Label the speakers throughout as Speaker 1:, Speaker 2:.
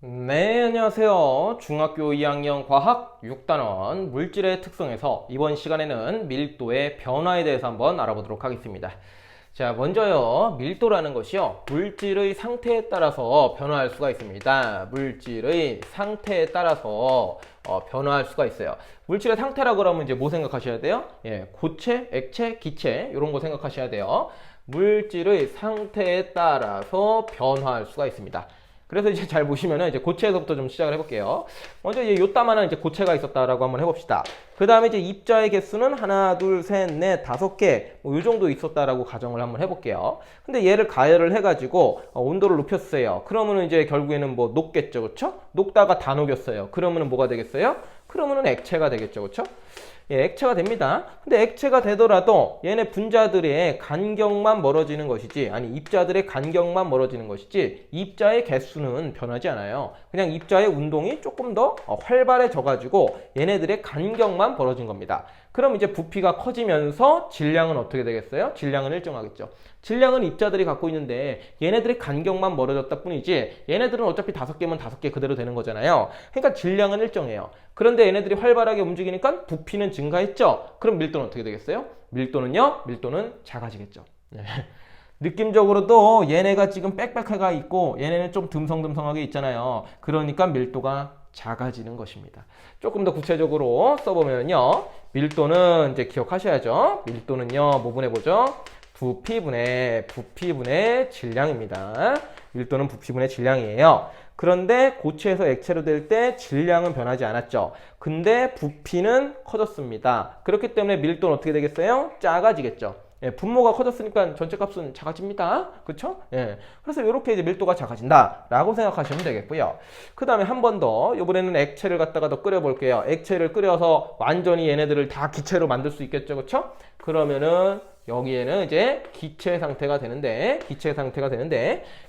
Speaker 1: 네, 안녕하세요. 중학교 2학년 과학 6단원 물질의 특성에서 이번 시간에는 밀도의 변화에 대해서 한번 알아보도록 하겠습니다. 자, 먼저요. 밀도라는 것이요. 물질의 상태에 따라서 변화할 수가 있습니다. 물질의 상태에 따라서 변화할 수가 있어요. 물질의 상태라고 하면 이제 뭐 생각하셔야 돼요? 예, 고체, 액체, 기체 이런 거 생각하셔야 돼요. 물질의 상태에 따라서 변화할 수가 있습니다. 그래서 이제 잘 보시면은 이제 고체에서부터 좀 시작을 해볼게요. 먼저 이제 요따만한 이제 고체가 있었다라고 한번 해봅시다. 그 다음에 이제 입자의 개수는 하나, 둘, 셋, 넷, 5개, 뭐 요 정도 있었다라고 가정을 한번 해볼게요. 근데 얘를 가열을 해가지고 온도를 높였어요. 그러면은 이제 결국에는 뭐 녹겠죠, 그쵸? 녹다가 다 녹였어요. 그러면은 뭐가 되겠어요? 그러면은 액체가 되겠죠, 그쵸? 예, 액체가 됩니다. 근데 액체가 되더라도 얘네 분자들의 간격만 멀어지는 것이지, 아니 입자들의 간격만 멀어지는 것이지 입자의 개수는 변하지 않아요. 그냥 입자의 운동이 조금 더 활발해져 가지고 얘네들의 간격만 벌어진 겁니다. 그럼 이제 부피가 커지면서 질량은 어떻게 되겠어요? 질량은 일정하겠죠. 질량은 입자들이 갖고 있는데 얘네들의 간격만 멀어졌다 뿐이지 얘네들은 어차피 5개면 5개 그대로 되는 거잖아요. 그러니까 질량은 일정해요. 그런데 얘네들이 활발하게 움직이니까 부피는 증가했죠. 그럼 밀도는 어떻게 되겠어요? 밀도는 작아지겠죠. 네. 느낌적으로도 얘네가 지금 빽빽해가 있고 얘네는 좀 듬성듬성하게 있잖아요. 그러니까 밀도가 작아지는 것입니다. 조금 더 구체적으로 써보면요. 밀도는 이제 기억하셔야죠. 밀도는요, 뭐 분해보죠? 부피분의 질량입니다. 밀도는 부피분의 질량이에요. 그런데 고체에서 액체로 될 때 질량은 변하지 않았죠. 근데 부피는 커졌습니다. 그렇기 때문에 밀도는 어떻게 되겠어요? 작아지겠죠. 예, 분모가 커졌으니까 전체 값은 작아집니다. 그렇죠? 예. 그래서 이렇게 이제 밀도가 작아진다라고 생각하시면 되겠고요. 그 다음에 한 번 더, 이번에는 액체를 갖다가 더 끓여 볼게요. 액체를 끓여서 완전히 얘네들을 다 기체로 만들 수 있겠죠. 그렇죠? 그러면은 여기에는 이제 기체 상태가 되는데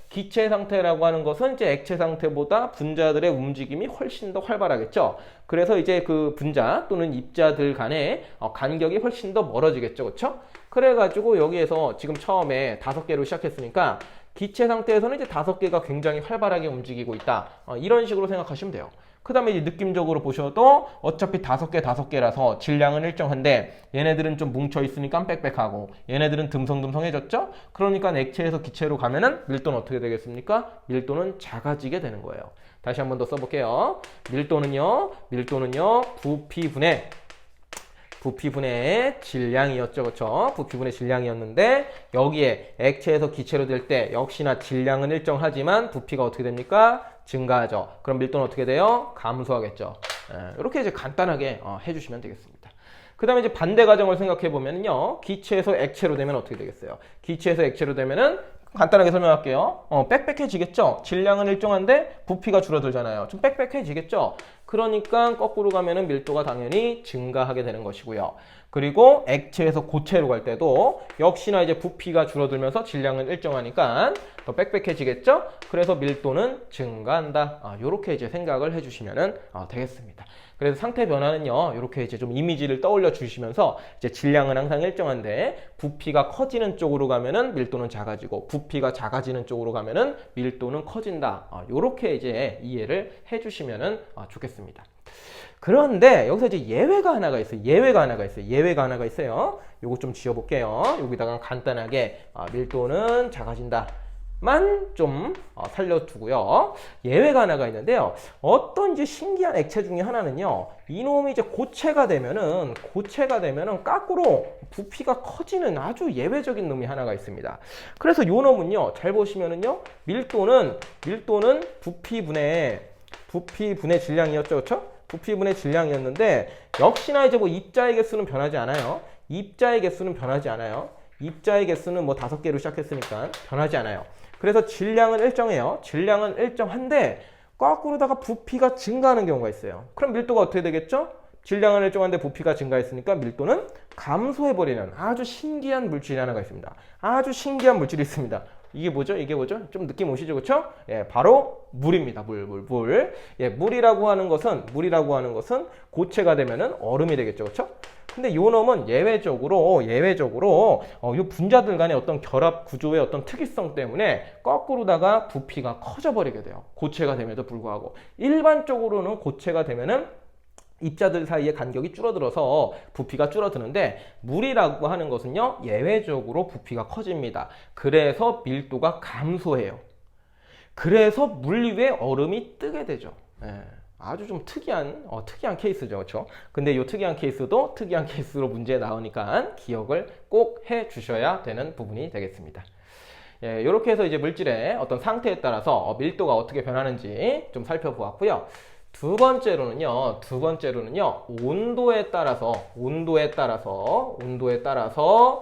Speaker 1: 기체 상태라고 하는 것은 이제 액체 상태보다 분자들의 움직임이 훨씬 더 활발하겠죠. 그래서 이제 그 분자 또는 입자들 간의 간격이 훨씬 더 멀어지겠죠. 그렇죠? 그래가지고 여기에서 지금 처음에 5개로 시작했으니까 기체 상태에서는 이제 5개가 굉장히 활발하게 움직이고 있다. 이런 식으로 생각하시면 돼요. 그 다음에 이제 느낌적으로 보셔도 어차피 5개라서 질량은 일정한데 얘네들은 좀 뭉쳐있으니까 빽빽하고 얘네들은 듬성듬성해졌죠? 그러니까 액체에서 기체로 가면은 밀도는 어떻게 되겠습니까? 밀도는 작아지게 되는 거예요. 다시 한 번 더 써볼게요. 밀도는요, 부피분의 질량이었죠. 그렇죠? 부피분의 질량이었는데 여기에 액체에서 기체로 될 때 역시나 질량은 일정하지만 부피가 어떻게 됩니까? 증가하죠. 그럼 밀도는 어떻게 돼요? 감소하겠죠. 이렇게 이제 간단하게 해주시면 되겠습니다. 그 다음에 이제 반대 과정을 생각해 보면요. 기체에서 액체로 되면 어떻게 되겠어요? 기체에서 액체로 되면은 간단하게 설명할게요. 빽빽해지겠죠? 질량은 일정한데 부피가 줄어들잖아요. 좀 빽빽해지겠죠? 그러니까 거꾸로 가면은 밀도가 당연히 증가하게 되는 것이고요. 그리고 액체에서 고체로 갈 때도 역시나 이제 부피가 줄어들면서 질량은 일정하니까 더 빽빽해지겠죠? 그래서 밀도는 증가한다. 요렇게 이제 생각을 해주시면 되겠습니다. 그래서 상태 변화는요, 이렇게 이제 좀 이미지를 떠올려 주시면서 이제 질량은 항상 일정한데 부피가 커지는 쪽으로 가면은 밀도는 작아지고 부피가 작아지는 쪽으로 가면은 밀도는 커진다. 이렇게 이제 이해를 해주시면 좋겠습니다. 그런데 여기서 이제 예외가 하나가 있어요. 예외가 하나가 있어요. 요거 좀 지어볼게요. 여기다가 간단하게 밀도는 작아진다. 만 좀 살려두고요. 예외가 하나가 있는데요. 어떤 이제 신기한 액체 중에 하나는요. 이놈이 이제 고체가 되면은 거꾸로 부피가 커지는 아주 예외적인 놈이 하나가 있습니다. 그래서 요 놈은요. 잘 보시면은요. 밀도는 부피분의 질량이었죠. 그렇죠? 부피분의 질량이었는데 역시나 이제 뭐 입자의 개수는 변하지 않아요. 입자의 개수는 뭐 5개로 시작했으니까 변하지 않아요. 그래서 질량은 일정해요. 질량은 일정한데 거꾸로다가 부피가 증가하는 경우가 있어요. 그럼 밀도가 어떻게 되겠죠? 질량은 일정한데 부피가 증가했으니까 밀도는 감소해버리는 아주 신기한 물질이 하나가 있습니다. 아주 신기한 물질이 있습니다. 이게 뭐죠? 좀 느낌 오시죠? 그쵸? 예, 바로 물입니다. 물. 예, 물이라고 하는 것은 고체가 되면은 얼음이 되겠죠. 그쵸? 근데 요 놈은 예외적으로 요 분자들 간의 어떤 결합 구조의 어떤 특이성 때문에 거꾸로다가 부피가 커져 버리게 돼요. 고체가 됨에도 불구하고. 일반적으로는 고체가 되면은 입자들 사이의 간격이 줄어들어서 부피가 줄어드는데, 물이라고 하는 것은요, 예외적으로 부피가 커집니다. 그래서 밀도가 감소해요. 그래서 물 위에 얼음이 뜨게 되죠. 예. 아주 좀 특이한 케이스죠. 그렇죠? 근데 이 특이한 케이스도 특이한 케이스로 문제에 나오니까 기억을 꼭 해 주셔야 되는 부분이 되겠습니다. 예, 이렇게 해서 이제 물질의 어떤 상태에 따라서 밀도가 어떻게 변하는지 좀 살펴보았고요. 두 번째로는요, 온도에 따라서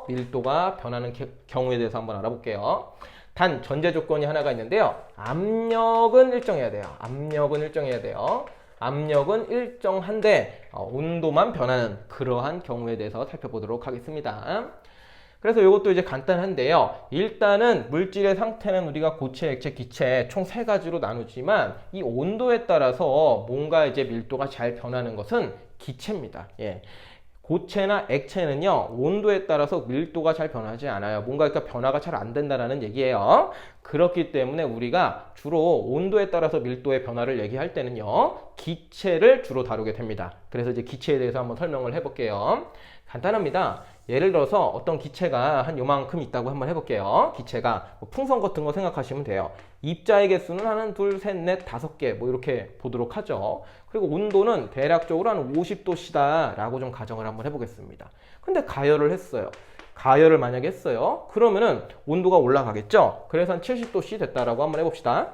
Speaker 1: 밀도가 변하는 경우에 대해서 한번 알아볼게요. 단 전제 조건이 하나가 있는데요. 압력은 일정해야 돼요. 압력은 일정한데 온도만 변하는 그러한 경우에 대해서 살펴보도록 하겠습니다. 그래서 이것도 이제 간단한데요. 일단은 물질의 상태는 우리가 고체, 액체, 기체 총 세 가지로 나누지만 이 온도에 따라서 뭔가 이제 밀도가 잘 변하는 것은 기체입니다. 예. 고체나 액체는요, 온도에 따라서 밀도가 잘 변하지 않아요. 뭔가 그러니까 변화가 잘 안 된다는 얘기예요. 그렇기 때문에 우리가 주로 온도에 따라서 밀도의 변화를 얘기할 때는요, 기체를 주로 다루게 됩니다. 그래서 이제 기체에 대해서 한번 설명을 해볼게요. 간단합니다. 예를 들어서 어떤 기체가 한 요만큼 있다고 한번 해볼게요. 기체가 풍선 같은 거 생각하시면 돼요. 입자의 개수는 한 둘, 셋, 넷, 5개 뭐 이렇게 보도록 하죠. 그리고 온도는 대략적으로 한 50도씨다 라고 좀 가정을 한번 해보겠습니다. 근데 가열을 했어요. 가열을 만약에 했어요. 그러면은 온도가 올라가겠죠. 그래서 한 70도씨 됐다라고 한번 해봅시다.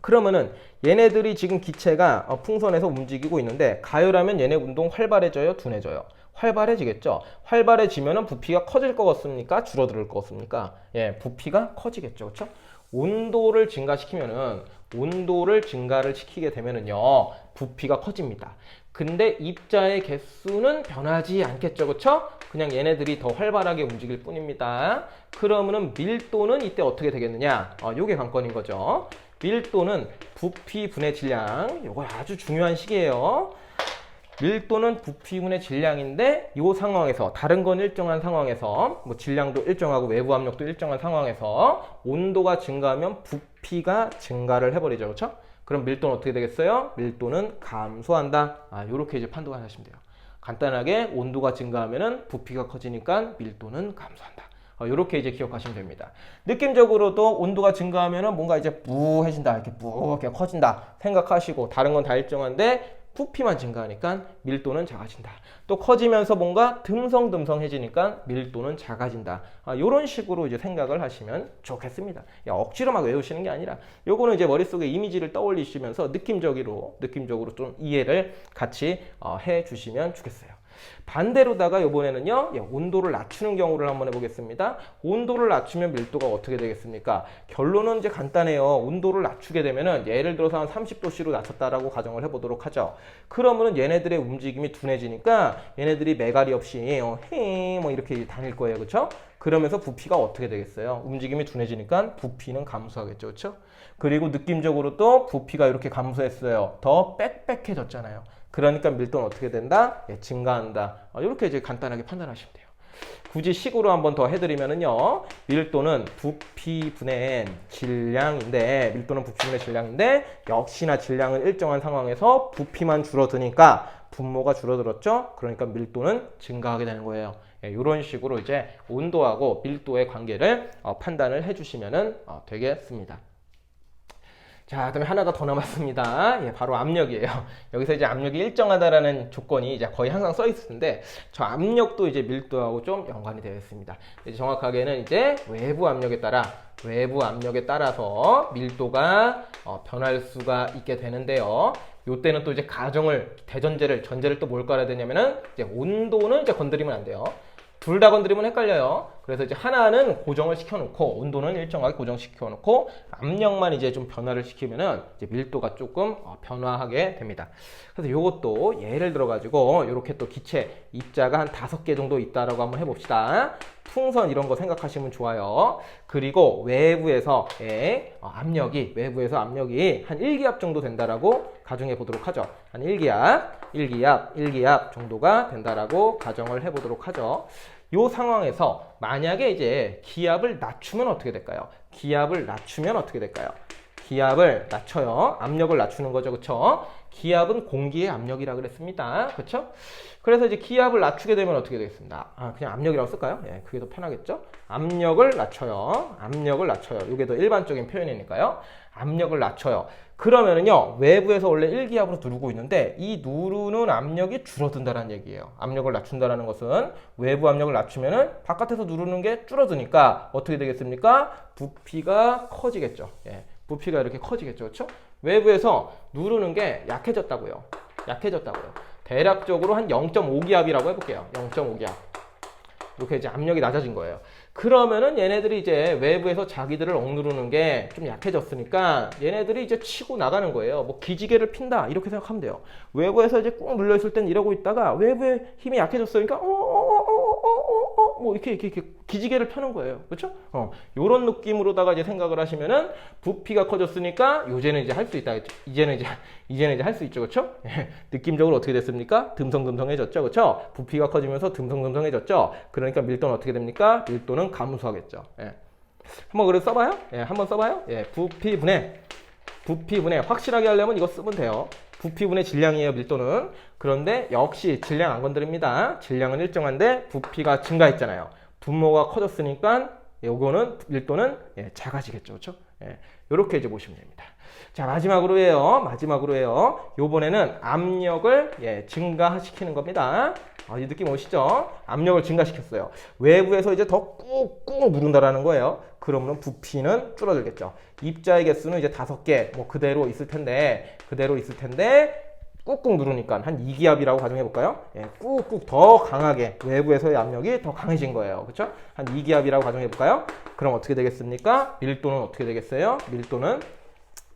Speaker 1: 그러면은 얘네들이 지금 기체가 풍선에서 움직이고 있는데, 가열하면 얘네 운동 활발해져요, 둔해져요? 활발해지겠죠. 활발해지면은 부피가 커질 것 같습니까? 줄어들 것 같습니까? 예, 부피가 커지겠죠. 그렇죠? 온도를 증가시키면은, 온도를 증가를 시키게 되면은요, 부피가 커집니다. 근데 입자의 개수는 변하지 않겠죠. 그렇죠? 그냥 얘네들이 더 활발하게 움직일 뿐입니다. 그러면은 밀도는 이때 어떻게 되겠느냐? 요게 관건인 거죠. 밀도는 부피 분의 질량, 요거 아주 중요한 식이에요. 밀도는 부피분의 질량인데, 이 상황에서, 다른 건 일정한 상황에서, 뭐 질량도 일정하고 외부 압력도 일정한 상황에서 온도가 증가하면 부피가 증가를 해버리죠. 그렇죠? 그럼 밀도는 어떻게 되겠어요? 밀도는 감소한다. 요렇게 이제 판단하시면 돼요. 간단하게 온도가 증가하면은 부피가 커지니까 밀도는 감소한다. 이렇게 이제 기억하시면 됩니다. 느낌적으로도 온도가 증가하면은 뭔가 이제 뿌해진다, 이렇게 뿌게 커진다 생각하시고, 다른 건 다 일정한데 부피만 증가하니까 밀도는 작아진다. 또 커지면서 뭔가 듬성듬성해지니까 밀도는 작아진다. 이런 식으로 이제 생각을 하시면 좋겠습니다. 억지로 막 외우시는 게 아니라, 요거는 이제 머릿속에 이미지를 떠올리시면서 느낌적으로 좀 이해를 같이 해 주시면 좋겠어요. 반대로다가 이번에는요, 온도를 낮추는 경우를 한번 해보겠습니다. 온도를 낮추면 밀도가 어떻게 되겠습니까? 결론은 이제 간단해요. 온도를 낮추게 되면은, 예를 들어서 한 30도씨로 낮췄다라고 가정을 해보도록 하죠. 그러면은 얘네들의 움직임이 둔해지니까 얘네들이 매갈이 없이 뭐 이렇게 다닐 거예요. 그렇죠? 그러면서 부피가 어떻게 되겠어요? 움직임이 둔해지니까 부피는 감소하겠죠. 그렇죠? 그리고 느낌적으로 또 부피가 이렇게 감소했어요. 더 빽빽해졌잖아요. 그러니까 밀도는 어떻게 된다? 증가한다. 이렇게 이제 간단하게 판단하시면 돼요. 굳이 식으로 한번 더 해드리면은요, 밀도는 부피분의 질량인데, 역시나 질량은 일정한 상황에서 부피만 줄어드니까 분모가 줄어들었죠? 그러니까 밀도는 증가하게 되는 거예요. 이런 식으로 이제 온도하고 밀도의 관계를 판단을 해주시면 되겠습니다. 자, 그다음에 하나가 더 남았습니다. 바로 압력이에요. 여기서 이제 압력이 일정하다라는 조건이 이제 거의 항상 써 있을 텐데, 저 압력도 이제 밀도하고 좀 연관이 되어 있습니다. 이제 정확하게는 이제 외부 압력에 따라서 밀도가 변할 수가 있게 되는데요. 요때는 또 이제 전제를 또 뭘 깔아야 되냐면은, 이제 온도는 이제 건드리면 안 돼요. 둘 다 건드리면 헷갈려요. 그래서 이제 하나는 고정을 시켜놓고 온도는 일정하게 고정시켜놓고 압력만 이제 좀 변화를 시키면은 이제 밀도가 조금 변화하게 됩니다. 그래서 이것도 예를 들어 가지고 이렇게 또 기체 입자가 한 5개 정도 있다라고 한번 해봅시다. 풍선 이런 거 생각하시면 좋아요. 그리고 외부에서 압력이 한 1기압 정도 된다라고 가정해 보도록 하죠. 한 1기압 정도가 된다라고 가정을 해 보도록 하죠. 이 상황에서 만약에 이제 기압을 낮추면 어떻게 될까요? 기압을 낮춰요. 압력을 낮추는 거죠. 그쵸? 기압은 공기의 압력이라 그랬습니다. 그쵸? 그래서 이제 기압을 낮추게 되면 어떻게 되겠습니다. 그냥 압력이라고 쓸까요? 예, 그게 더 편하겠죠? 압력을 낮춰요. 이게 더 일반적인 표현이니까요. 압력을 낮춰요. 그러면은요, 외부에서 원래 1기압으로 누르고 있는데 이 누르는 압력이 줄어든다는 얘기예요. 압력을 낮춘다는 것은 외부 압력을 낮추면은 바깥에서 누르는 게 줄어드니까 어떻게 되겠습니까? 부피가 커지겠죠. 예, 부피가 이렇게 커지겠죠. 그렇죠? 외부에서 누르는 게 약해졌다고요. 대략적으로 한 0.5기압이라고 해볼게요. 0.5기압. 이렇게 이제 압력이 낮아진 거예요. 그러면은 얘네들이 이제 외부에서 자기들을 억누르는 게 좀 약해졌으니까 얘네들이 이제 치고 나가는 거예요. 뭐 기지개를 핀다 이렇게 생각하면 돼요. 외부에서 이제 꾹 눌려 있을 땐 이러고 있다가 외부의 힘이 약해졌으니까 뭐 이렇게 기지개를 펴는 거예요. 그렇죠? 요런 느낌으로다가 이제 생각을 하시면은 부피가 커졌으니까 요제는 이제 할 수 있다. 이제는 이제 할 수 있죠. 그렇죠? 느낌적으로 어떻게 됐습니까? 듬성듬성해졌죠. 그렇죠? 부피가 커지면서 듬성듬성해졌죠. 그러니까 밀도는 어떻게 됩니까? 밀도는 감소하겠죠. 한번 그래서 써봐요. 한번 써봐요. 부피분해 확실하게 하려면 이거 쓰면 돼요. 부피분의 질량이에요, 밀도는. 그런데 역시 질량 안 건드립니다. 질량은 일정한데 부피가 증가했잖아요. 분모가 커졌으니까 요거는 밀도는 작아지겠죠. 그렇죠? 요렇게 이제 보시면 됩니다. 자, 마지막으로 해요. 요번에는 압력을 증가시키는 겁니다. 이 느낌 오시죠? 압력을 증가시켰어요. 외부에서 이제 더 꾹꾹 누른다라는 거예요. 그러면 부피는 줄어들겠죠. 입자의 개수는 이제 5개 뭐 그대로 있을 텐데 꾹꾹 누르니까 한 2기압이라고 가정해 볼까요? 꾹꾹 더 강하게 외부에서의 압력이 더 강해진 거예요. 그렇죠? 한 2기압이라고 가정해 볼까요? 그럼 어떻게 되겠습니까? 밀도는 어떻게 되겠어요?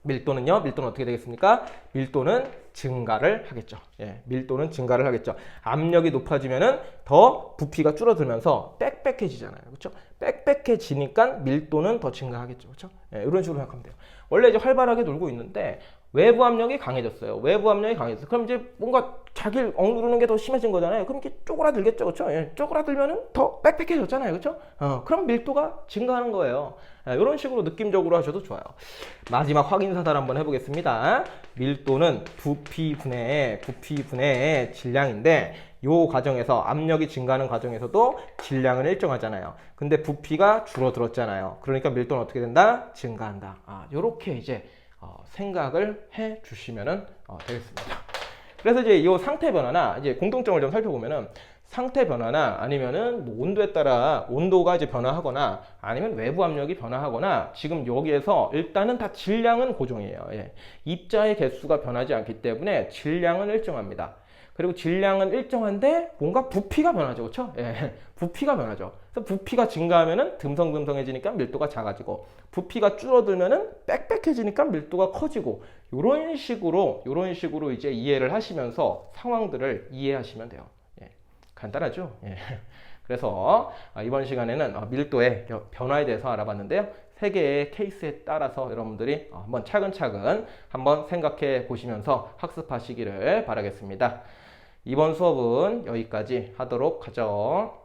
Speaker 1: 밀도는요? 밀도는 어떻게 되겠습니까? 밀도는 증가를 하겠죠. 밀도는 증가를 하겠죠. 압력이 높아지면은 더 부피가 줄어들면서 빽빽해지잖아요. 그렇죠? 빽빽해지니까 밀도는 더 증가하겠죠. 그렇죠? 이런 식으로 생각하면 돼요. 원래 이제 활발하게 놀고 있는데 외부 압력이 강해졌어요. 그럼 이제 뭔가 자기를 억누르는 게 더 심해진 거잖아요. 그럼 이렇게 쪼그라들겠죠. 그렇죠? 쪼그라들면은 더 빽빽해졌잖아요. 그렇죠? 그럼 밀도가 증가하는 거예요. 이런 식으로 느낌적으로 하셔도 좋아요. 마지막 확인사달 한번 해보겠습니다. 밀도는 부피분의 질량인데 요 과정에서 압력이 증가하는 과정에서도 질량은 일정하잖아요. 근데 부피가 줄어들었잖아요. 그러니까 밀도는 어떻게 된다? 증가한다. 요렇게 이제 생각을 해 주시면 되겠습니다. 그래서 이제 이 상태 변화나 이제 공통점을 좀 살펴보면은 상태 변화나 아니면은 뭐 온도에 따라 온도가 이제 변화하거나 아니면 외부 압력이 변화하거나 지금 여기에서 일단은 다 질량은 고정이에요. 입자의 개수가 변하지 않기 때문에 질량은 일정합니다. 그리고 질량은 일정한데 뭔가 부피가 변하죠. 그렇죠? 부피가 변하죠. 그래서 부피가 증가하면은 듬성듬성해지니까 밀도가 작아지고 부피가 줄어들면은 빽빽해지니까 밀도가 커지고 이런 식으로 이제 이해를 하시면서 상황들을 이해하시면 돼요. 간단하죠? 그래서 이번 시간에는 밀도의 변화에 대해서 알아봤는데요. 3개의 케이스에 따라서 여러분들이 한번 차근차근 한번 생각해 보시면서 학습하시기를 바라겠습니다. 이번 수업은 여기까지 하도록 하죠.